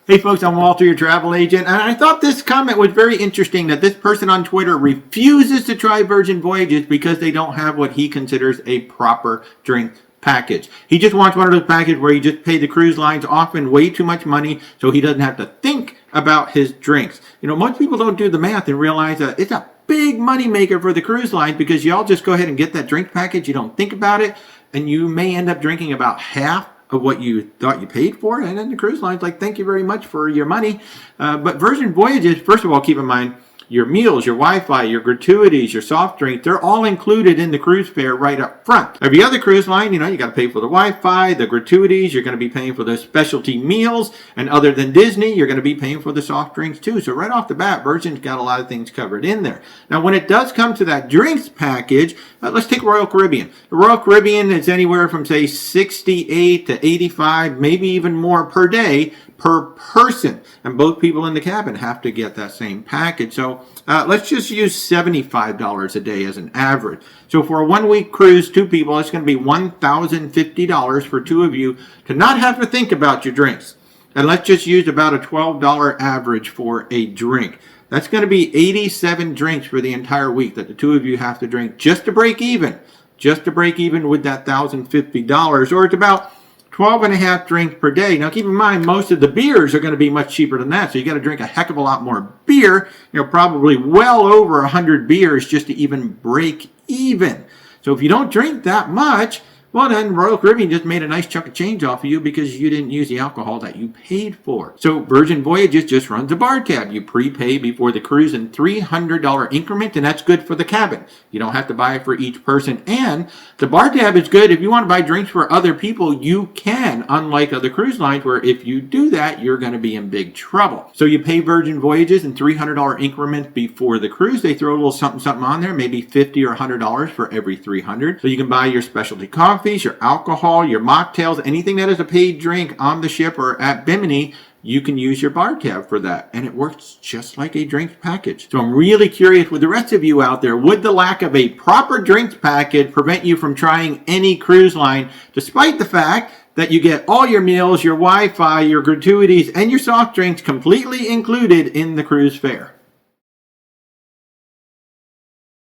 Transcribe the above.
Hey folks, I'm Walter, your travel agent, and I thought this comment was very interesting that this person on Twitter refuses to try Virgin Voyages because they don't have what he considers a proper drink package. He just wants one of those packages where you just pay the cruise lines often way too much money so he doesn't have to think about his drinks. You know, most people don't do the math and realize that it's a big money maker for the cruise line because y'all just go ahead and get that drink package, you don't think about it, and you may end up drinking about half of what you thought you paid for, and then the cruise line's like, thank you very much for your money. But Virgin Voyages, first of all, keep in mind, your meals, your Wi-Fi, your gratuities, your soft drinks, they're all included in the cruise fare right up front. Every other cruise line, you know, you got to pay for the Wi-Fi, the gratuities, you're going to be paying for the specialty meals, and other than Disney, you're going to be paying for the soft drinks too. So right off the bat, Virgin's got a lot of things covered in there. Now, when it does come to that drinks package, let's take Royal Caribbean. The Royal Caribbean is anywhere from, say, 68 to 85, maybe even more per day, per person, and both people in the cabin have to get that same package. So let's just use $75 a day as an average. So for a 1 week cruise, two people, it's going to be $1,050 for two of you to not have to think about your drinks. And let's just use about a $12 average for a drink. That's going to be 87 drinks for the entire week that the two of you have to drink just to break even. Just to break even with that $1,050, or it's about 12 and a half drinks per day. Now, keep in mind, most of the beers are going to be much cheaper than that. So you got to drink a heck of a lot more beer, you know, probably well over 100 beers just to even break even. So if you don't drink that much, well, then Royal Caribbean just made a nice chunk of change off of you because you didn't use the alcohol that you paid for. So Virgin Voyages just runs a bar tab. You prepay before the cruise in $300 increment, and that's good for the cabin. You don't have to buy it for each person. And the bar tab is good if you want to buy drinks for other people, you can, unlike other cruise lines where if you do that, you're going to be in big trouble. So you pay Virgin Voyages in $300 increments before the cruise. They throw a little something on there, maybe $50 or $100 for every $300. So you can buy your specialty coffee, your alcohol, your mocktails, anything that is a paid drink on the ship or at Bimini, you can use your bar tab for that. And it works just like a drinks package. So I'm really curious with the rest of you out there, would the lack of a proper drinks package prevent you from trying any cruise line, despite the fact that you get all your meals, your Wi-Fi, your gratuities, and your soft drinks completely included in the cruise fare?